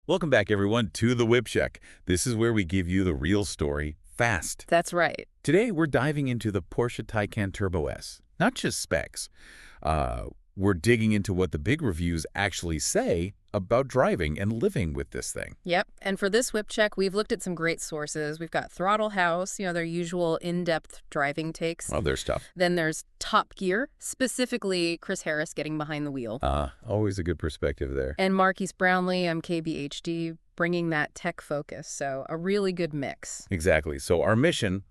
Welcome back, everyone, to the Whip Check. This is where we give you the real story fast. That's right. Today, we're diving into the Porsche Taycan Turbo S. Not just specs. We're digging into what the big reviews actually say about driving and living with this thing. Yep. And for this whip check, we've looked at some great sources. We've got Throttle House, their usual in-depth driving takes. Well, there's stuff. Then there's Top Gear, specifically Chris Harris getting behind the wheel. Always a good perspective there. And Marquise Brownlee, MKBHD, bringing that tech focus. So a really good mix. Exactly. So our mission,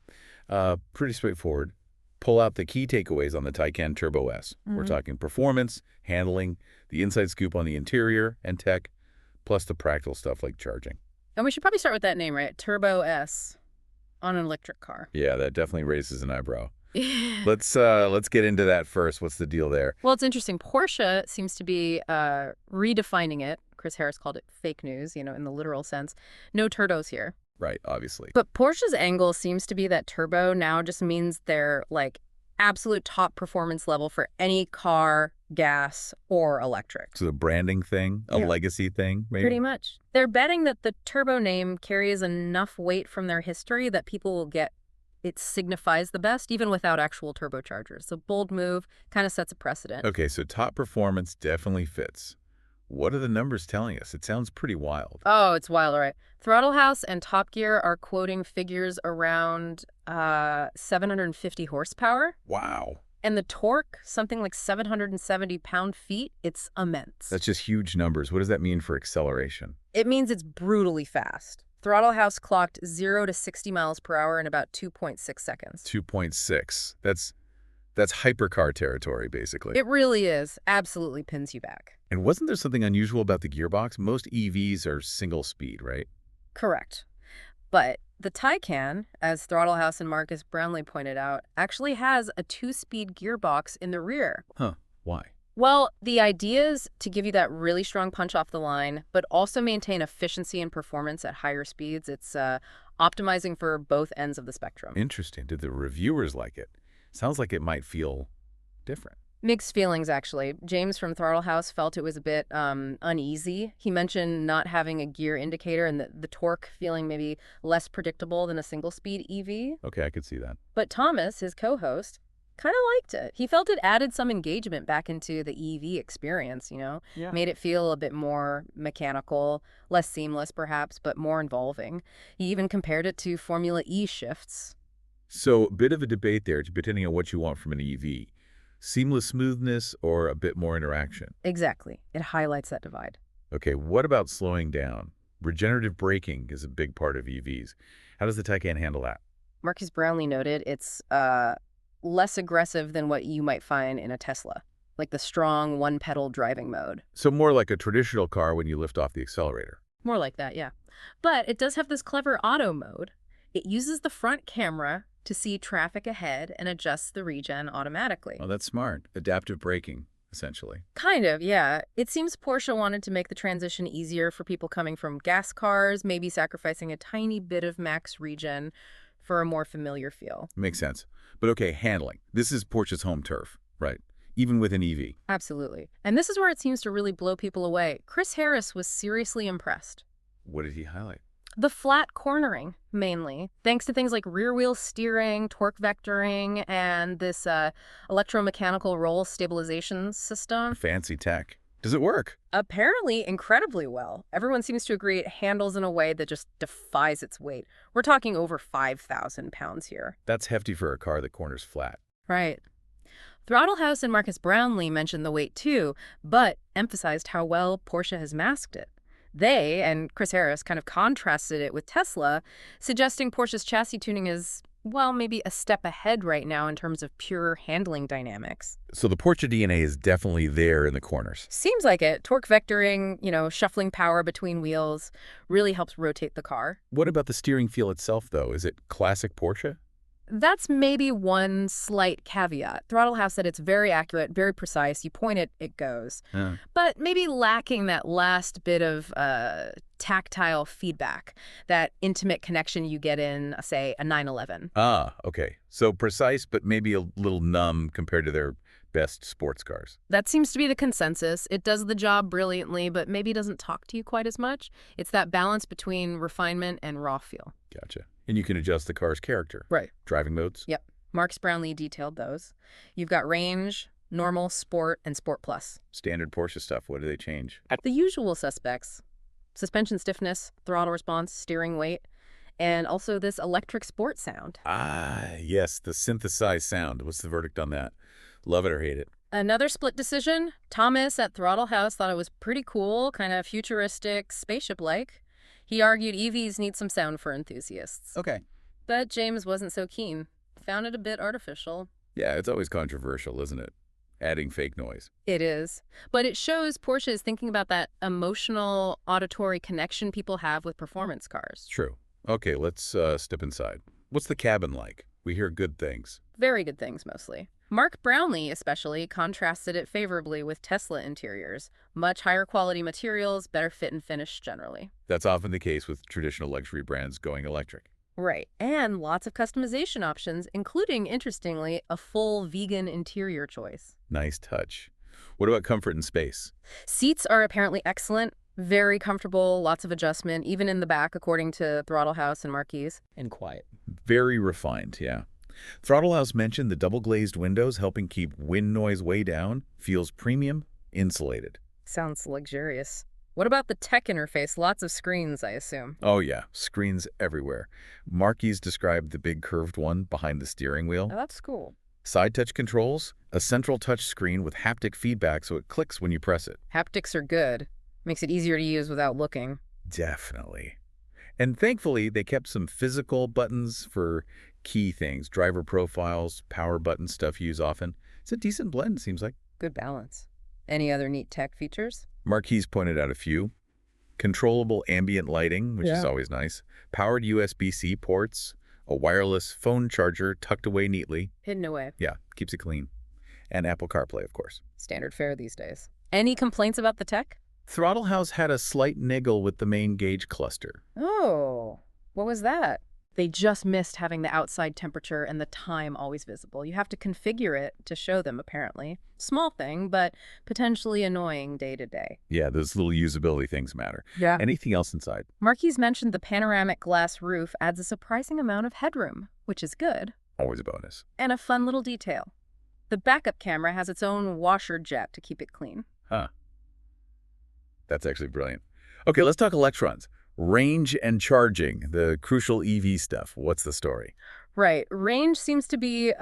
pretty straightforward. Pull out the key takeaways on the Taycan Turbo S. We're talking performance, handling, the inside scoop on the interior and tech, plus the practical stuff like charging. And we should probably start with that name, right? Turbo S on an electric car. Yeah, that definitely raises an eyebrow. Let's get into that first. What's the deal there? Well, it's interesting. Porsche seems to be redefining it. Chris Harris called it fake news, in the literal sense. No turbos here. Right, obviously. But Porsche's angle seems to be that turbo now just means they're like absolute top performance level for any car, gas, or electric. So the branding thing, a legacy thing, maybe? Pretty much. They're betting that the turbo name carries enough weight from their history that people will get it signifies the best, even without actual turbochargers. So bold move, kind of sets a precedent. Okay, so top performance definitely fits. What are the numbers telling us? It sounds pretty wild. Oh, it's wild, all right. Throttle House and Top Gear are quoting figures around 750 horsepower. Wow. And the torque, something like 770 pound-feet, it's immense. That's just huge numbers. What does that mean for acceleration? It means it's brutally fast. Throttle House clocked 0 to 60 miles per hour in about 2.6 seconds. 2.6. That's hypercar territory, basically. It really is. Absolutely pins you back. And wasn't there something unusual about the gearbox? Most EVs are single speed, right? Correct. But the Taycan, as Throttle House and Marcus Brownlee pointed out, actually has a 2-speed gearbox in the rear. Huh. Why? Well, the idea is to give you that really strong punch off the line, but also maintain efficiency and performance at higher speeds. It's optimizing for both ends of the spectrum. Interesting. Did the reviewers like it? Sounds like it might feel different. Mixed feelings, actually. James from Throttle House felt it was a bit uneasy. He mentioned not having a gear indicator and the torque feeling maybe less predictable than a single-speed EV. Okay, I could see that. But Thomas, his co-host, kind of liked it. He felt it added some engagement back into the EV experience, Yeah. Made it feel a bit more mechanical, less seamless perhaps, but more involving. He even compared it to Formula E shifts. So a bit of a debate there, depending on what you want from an EV. Seamless smoothness or a bit more interaction? Exactly. It highlights that divide. Okay, what about slowing down? Regenerative braking is a big part of EVs. How does the Taycan handle that? Marcus Brownlee noted it's less aggressive than what you might find in a Tesla, like the strong one-pedal driving mode. So more like a traditional car when you lift off the accelerator. More like that, yeah. But it does have this clever auto mode. It uses the front camera to see traffic ahead and adjusts the regen automatically. Oh, that's smart. Adaptive braking, essentially. Kind of, yeah. It seems Porsche wanted to make the transition easier for people coming from gas cars, maybe sacrificing a tiny bit of max regen for a more familiar feel. Makes sense. But okay, handling. This is Porsche's home turf, right? Even with an EV. Absolutely. And this is where it seems to really blow people away. Chris Harris was seriously impressed. What did he highlight? The flat cornering, mainly, thanks to things like rear-wheel steering, torque vectoring, and this electromechanical roll stabilization system. Fancy tech. Does it work? Apparently incredibly well. Everyone seems to agree it handles in a way that just defies its weight. We're talking over 5,000 pounds here. That's hefty for a car that corners flat. Right. Throttle House and Marcus Brownlee mentioned the weight too, but emphasized how well Porsche has masked it. They, and Chris Harris, kind of contrasted it with Tesla, suggesting Porsche's chassis tuning is, well, maybe a step ahead right now in terms of pure handling dynamics. So the Porsche DNA is definitely there in the corners. Seems like it. Torque vectoring, shuffling power between wheels really helps rotate the car. What about the steering feel itself, though? Is it classic Porsche? That's maybe one slight caveat. Throttle House said it's very accurate, very precise. You point it, it goes. But maybe lacking that last bit of tactile feedback, that intimate connection you get in, say, a 911. Ah, okay. So precise, but maybe a little numb compared to their best sports cars. That seems to be the consensus. It does the job brilliantly, but maybe doesn't talk to you quite as much. It's that balance between refinement and raw feel. Gotcha. And you can adjust the car's character. Right. Driving modes? Yep. Marcus Brownlee detailed those. You've got range, normal, sport, and sport plus. Standard Porsche stuff. What do they change? The usual suspects: suspension stiffness, throttle response, steering weight, and also this electric sport sound. Ah, yes, the synthesized sound. What's the verdict on that? Love it or hate it? Another split decision. Thomas at Throttle House thought it was pretty cool, kind of futuristic, spaceship-like. He argued EVs need some sound for enthusiasts. Okay. But James wasn't so keen. Found it a bit artificial. Yeah, it's always controversial, isn't it? Adding fake noise. It is. But it shows Porsche is thinking about that emotional, auditory connection people have with performance cars. True. Okay, let's step inside. What's the cabin like? We hear good things. Very good things, mostly. Mark Brownlee, especially, contrasted it favorably with Tesla interiors. Much higher quality materials, better fit and finish generally. That's often the case with traditional luxury brands going electric. Right. And lots of customization options, including, interestingly, a full vegan interior choice. Nice touch. What about comfort and space? Seats are apparently excellent, very comfortable, lots of adjustment, even in the back, according to Throttle House and Marquis. And quiet. Very refined, yeah. Throttle House mentioned the double-glazed windows helping keep wind noise way down. Feels premium, insulated. Sounds luxurious. What about the tech interface? Lots of screens, I assume. Oh yeah, screens everywhere. Marquis described the big curved one behind the steering wheel. Oh, that's cool. Side touch controls, a central touch screen with haptic feedback so it clicks when you press it. Haptics are good. Makes it easier to use without looking. Definitely. And thankfully, they kept some physical buttons for key things, driver profiles, power button stuff you use often. It's a decent blend, seems like. Good balance. Any other neat tech features? Marquis pointed out a few. Controllable ambient lighting, which is always nice. Powered USB-C ports, a wireless phone charger tucked away neatly. Hidden away. Yeah, keeps it clean. And Apple CarPlay, of course. Standard fare these days. Any complaints about the tech? Throttle House had a slight niggle with the main gauge cluster. Oh, what was that? They just missed having the outside temperature and the time always visible. You have to configure it to show them, apparently. Small thing, but potentially annoying day to day. Yeah, those little usability things matter. Yeah. Anything else inside? Marquis mentioned the panoramic glass roof adds a surprising amount of headroom, which is good. Always a bonus. And a fun little detail. The backup camera has its own washer jet to keep it clean. Huh. That's actually brilliant. Okay, let's talk electrons. Range and charging, the crucial EV stuff. What's the story? Right. Range seems to be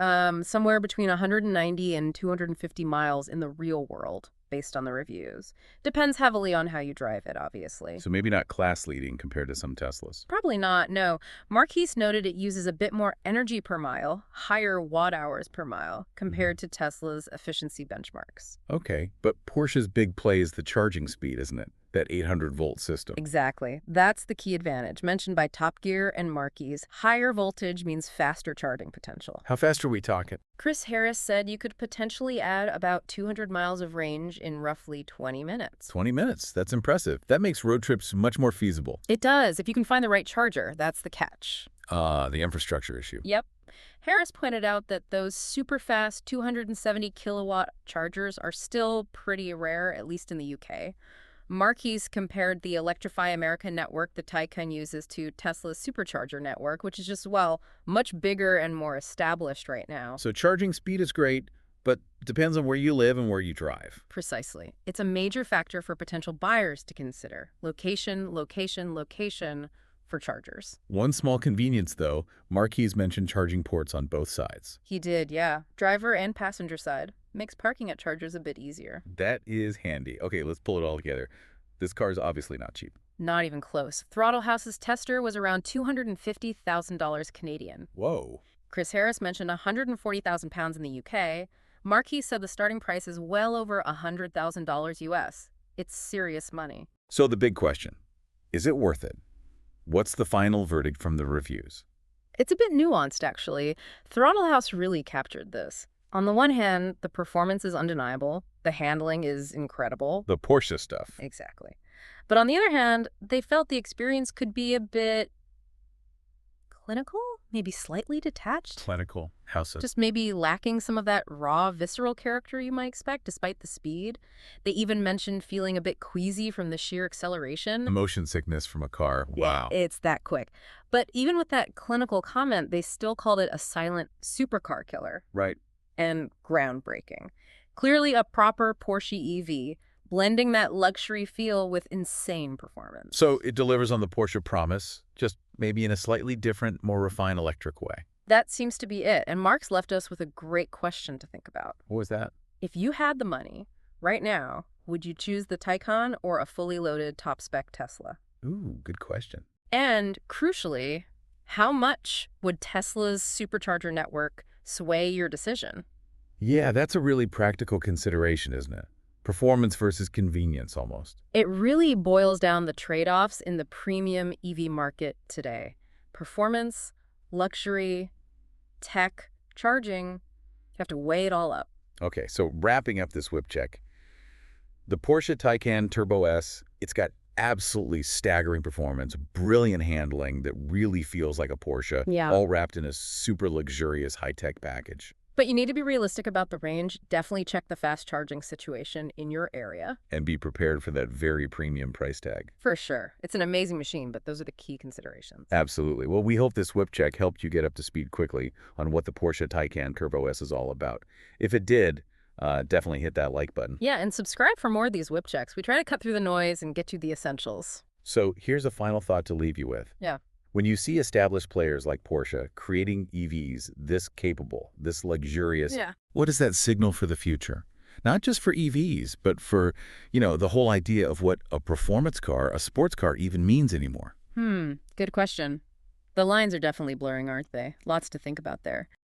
somewhere between 190 and 250 miles in the real world, based on the reviews. Depends heavily on how you drive it, obviously. So maybe not class-leading compared to some Teslas. Probably not, no. Marquis noted it uses a bit more energy per mile, higher watt-hours per mile, compared to Tesla's efficiency benchmarks. Okay, but Porsche's big play is the charging speed, isn't it? That 800-volt system. Exactly. That's the key advantage, mentioned by Top Gear and Marquis. Higher voltage means faster charging potential. How fast are we talking? Chris Harris said you could potentially add about 200 miles of range in roughly 20 minutes. 20 minutes. That's impressive. That makes road trips much more feasible. It does, if you can find the right charger. That's the catch. The infrastructure issue. Yep. Harris pointed out that those super fast 270 kilowatt chargers are still pretty rare, at least in the UK. Marquis compared the Electrify America network the Taycan uses to Tesla's supercharger network, which is just, well, much bigger and more established right now. So charging speed is great, but depends on where you live and where you drive. Precisely. It's a major factor for potential buyers to consider. Location, location, location for chargers. One small convenience, though, Marquis mentioned charging ports on both sides. He did, yeah. Driver and passenger side. Makes parking at chargers a bit easier. That is handy. Okay, let's pull it all together. This car is obviously not cheap. Not even close. Throttle House's tester was around $250,000 Canadian. Whoa. Chris Harris mentioned 140,000 pounds in the UK. Marquis said the starting price is well over $100,000 US. It's serious money. So the big question, is it worth it? What's the final verdict from the reviews? It's a bit nuanced, actually. Throttle House really captured this. On the one hand, the performance is undeniable. The handling is incredible. The Porsche stuff. Exactly. But on the other hand, they felt the experience could be a bit clinical, maybe slightly detached. Clinical. How so? Just maybe lacking some of that raw, visceral character you might expect, despite the speed. They even mentioned feeling a bit queasy from the sheer acceleration. Motion sickness from a car. Wow. Yeah, it's that quick. But even with that clinical comment, they still called it a silent supercar killer. Right. And groundbreaking. Clearly a proper Porsche EV, blending that luxury feel with insane performance. So it delivers on the Porsche promise, just maybe in a slightly different, more refined electric way. That seems to be it. And Mark's left us with a great question to think about. What was that? If you had the money, right now, would you choose the Taycan or a fully loaded top-spec Tesla? Ooh, good question. And crucially, how much would Tesla's supercharger network sway your decision? Yeah, that's a really practical consideration, isn't it? Performance versus convenience, almost. It really boils down the trade-offs in the premium EV market today. Performance, luxury, tech, charging. You have to weigh it all up. Okay, so wrapping up this whip check, the Porsche Taycan Turbo S, it's got absolutely staggering performance, brilliant handling that really feels like a Porsche, Yeah. all wrapped in a super luxurious high-tech package. But you need to be realistic about the range. Definitely check the fast charging situation in your area. And be prepared for that very premium price tag. For sure. It's an amazing machine, but those are the key considerations. Absolutely. Well, we hope this whip check helped you get up to speed quickly on what the Porsche Taycan Turbo S is all about. If it did, definitely hit that like button. Yeah, and subscribe for more of these whip checks. We try to cut through the noise and get you the essentials. So here's a final thought to leave you with. Yeah. When you see established players like Porsche creating EVs this capable, this luxurious, what does that signal for the future? Not just for EVs, but for, the whole idea of what a performance car, a sports car even means anymore. Good question. The lines are definitely blurring, aren't they? Lots to think about there.